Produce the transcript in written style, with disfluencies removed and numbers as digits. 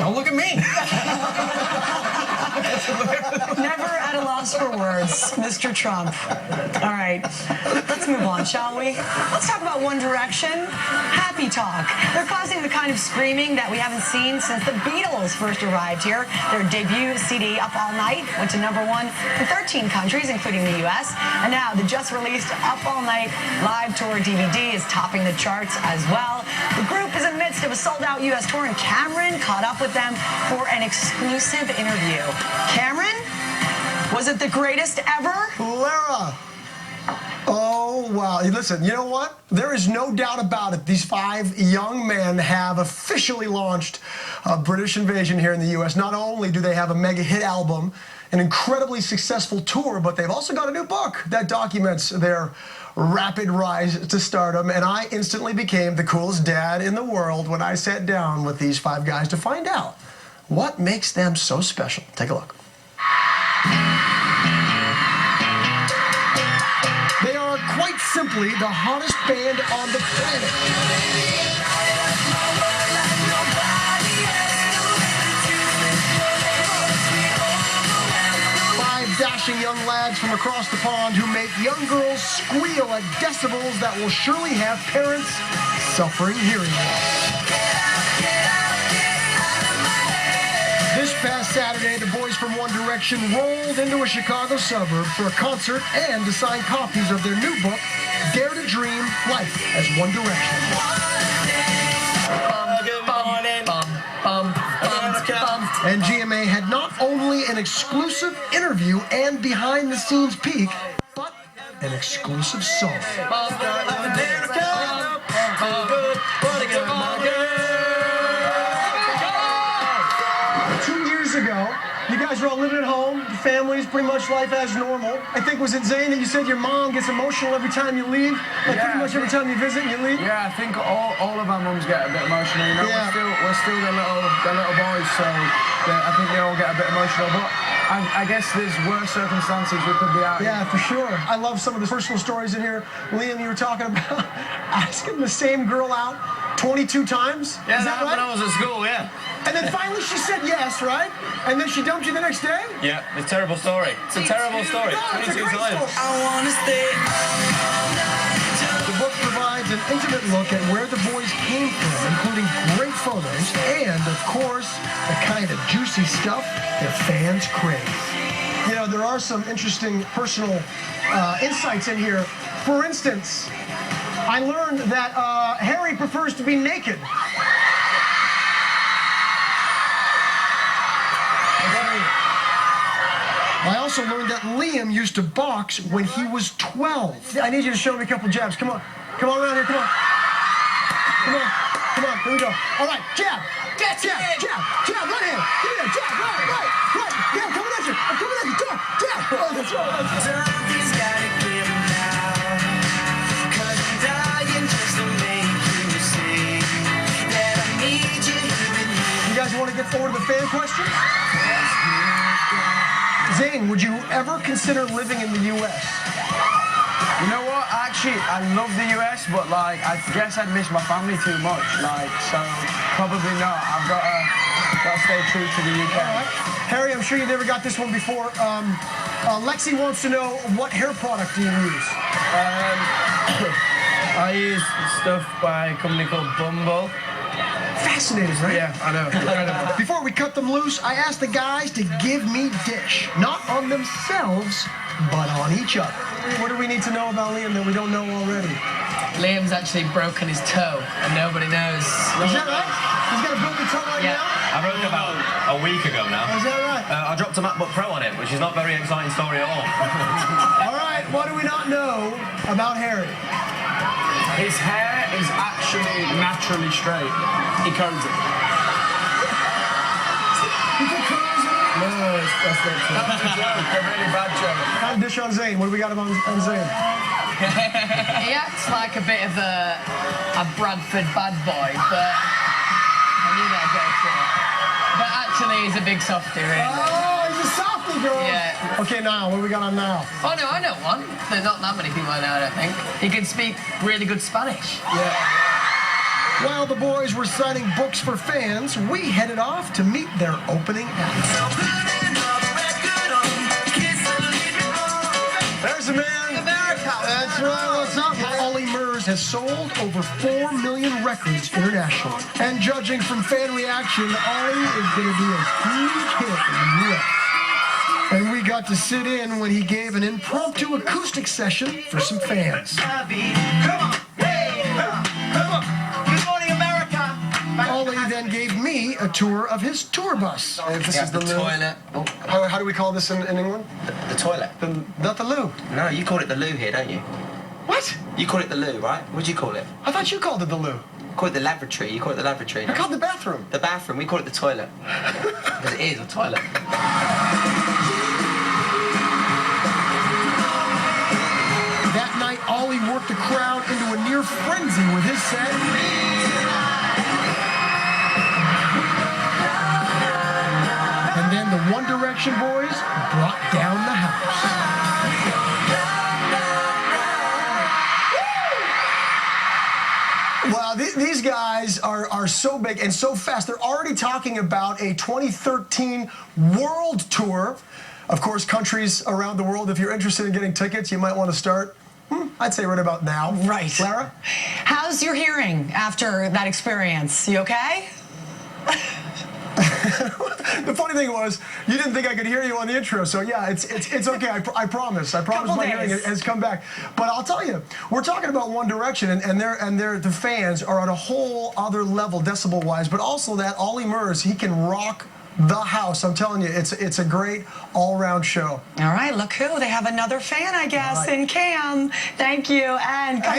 Don't look at me. Never at a loss for words, Mr. Trump. All right, let's move on, shall we? Let's talk about One Direction. Happy talk. They're causing the kind of screaming that we haven't seen since the Beatles first arrived here. Their debut CD, Up All Night, went to #1 in 13 countries, including the U.S. And now the just-released Up All Night live tour DVD is topping the charts as well. The group is in the midst of a sold-out U.S. tour, and Cameron caught up with them for an exclusive interview. Cameron, was it the greatest ever? Lara. Oh, wow. Listen, you know what? There is no doubt about it. These 5 young men have officially launched a British invasion here in the U.S. Not only do they have a mega hit album, an incredibly successful tour, but they've also got a new book that documents their rapid rise to stardom. And I instantly became the coolest dad in the world when I sat down with these 5 guys to find out what makes them so special. Take a look. They are quite simply the hottest band on the planet. 5 dashing young lads from across the pond who make young girls squeal at decibels that will surely have parents suffering hearing loss. This past Saturday, the boys from One Direction rolled into a Chicago suburb for a concert and to sign copies of their new book, Dare to Dream: Life as One Direction. And GMA had not only an exclusive interview and behind-the-scenes peek, but an exclusive song. 2 years ago, you guys were all living at home, your families, pretty much life as normal. I think, was it Zayn that you said your mom gets emotional every time you leave? Like pretty much every time you visit and you leave? Yeah, I think all of our mums get a bit emotional, you know? Yeah. We're still their little boys, so I think they all get a bit emotional. But I guess there's worse circumstances we could be out in. Yeah, for sure. I love some of the personal stories in here. Liam, you were talking about asking the same girl out 22 times? Yeah, Is that right? when I was at school, yeah. And then finally she said yes, right? And then she dumped you the next day? Yeah, it's a terrible story. It's a terrible story. No, it's a 22 great times. story. The book provides an intimate look at where the boys came from, including great photos and, of course, the kind of juicy stuff their fans crave. You know, there are some interesting personal insights in here. For instance, I learned that Harry prefers to be naked. I also learned that Liam used to box when he was 12. I need you to show me a couple jabs. Come on. Come on around here. Come on. Come on. Come on. Here we go. All right. Jab. Jab. Jab. Jab. Right hand. Give me that. Jab. Right. Yeah, I'm coming at you. I'm coming at you. Jab. Jab. Oh, that's right. You guys want to get forward to the fan question? Zayn, would you ever consider living in the U.S.? You know what? Actually, I love the US, but like, I guess I'd miss my family too much. Like, so probably not. I've got to stay true to the UK. All right. Harry, I'm sure you never got this one before. Lexi wants to know, what hair product do you use? I use stuff by a company called Bumble. Fascinating, right? Yeah, I know. Incredible. Before we cut them loose, I asked the guys to give me dish. Not on themselves, but on each other. What do we need to know about Liam that we don't know already? Liam's actually broken his toe, and nobody knows. Is that right? He's got a broken toe right now? I broke it about a week ago now. Is that right? I dropped a MacBook Pro on it, which is not a very exciting story at all. All right, what do we not know about Harry? His hair is actually naturally straight. He combs it. No, that's not true. That was a joke, a really bad joke. Time dish on Zayn. What do we got on Zayn? He acts like a bit of a Bradford bad boy, but I knew that go to it. But actually, he's a big softie, really. Oh, he's a softie, girl. Yeah. Okay, now, what do we got on now? Oh no, I know one. There's not that many people I know, I don't think. He can speak really good Spanish. Yeah. While the boys were signing books for fans, we headed off to meet their opening act. There's a man. America. That's right. What's up? Ollie Murs has sold over 4 million records internationally. And judging from fan reaction, Ollie is going to be a huge hit in the U.S. And we got to sit in when he gave an impromptu acoustic session for some fans. Come on. Hey, come on. Good morning, America. Ollie then gave me a tour of his tour bus. This is the loo. toilet. Oh, How do we call this in England? the toilet. Not the loo. No, you call it the loo here, don't you? What? You call it the loo, right? What do you call it? I thought you called it the loo. Call it the lavatory. You call it the lavatory. I called it the bathroom. The bathroom. We call it the toilet. Because it is a toilet. That night, Ollie worked the crowd into a near frenzy with his set. And then the One Direction boys brought down the house. Well, these guys are so big and so fast. They're already talking about a 2013 world tour. Of course, countries around the world, if you're interested in getting tickets, you might want to start, I'd say right about now. Right. Lara? How's your hearing after that experience? You okay? The funny thing was, you didn't think I could hear you on the intro, so yeah, it's okay. I promise. I promise Couple my hearing days. has come back. But I'll tell you, we're talking about One Direction, and the fans are at a whole other level, decibel-wise. But also that Ollie Murs, he can rock the house. I'm telling you, it's a great all-round show. All right, look who. They have another fan, I guess, All right. in Cam. Thank you. And coming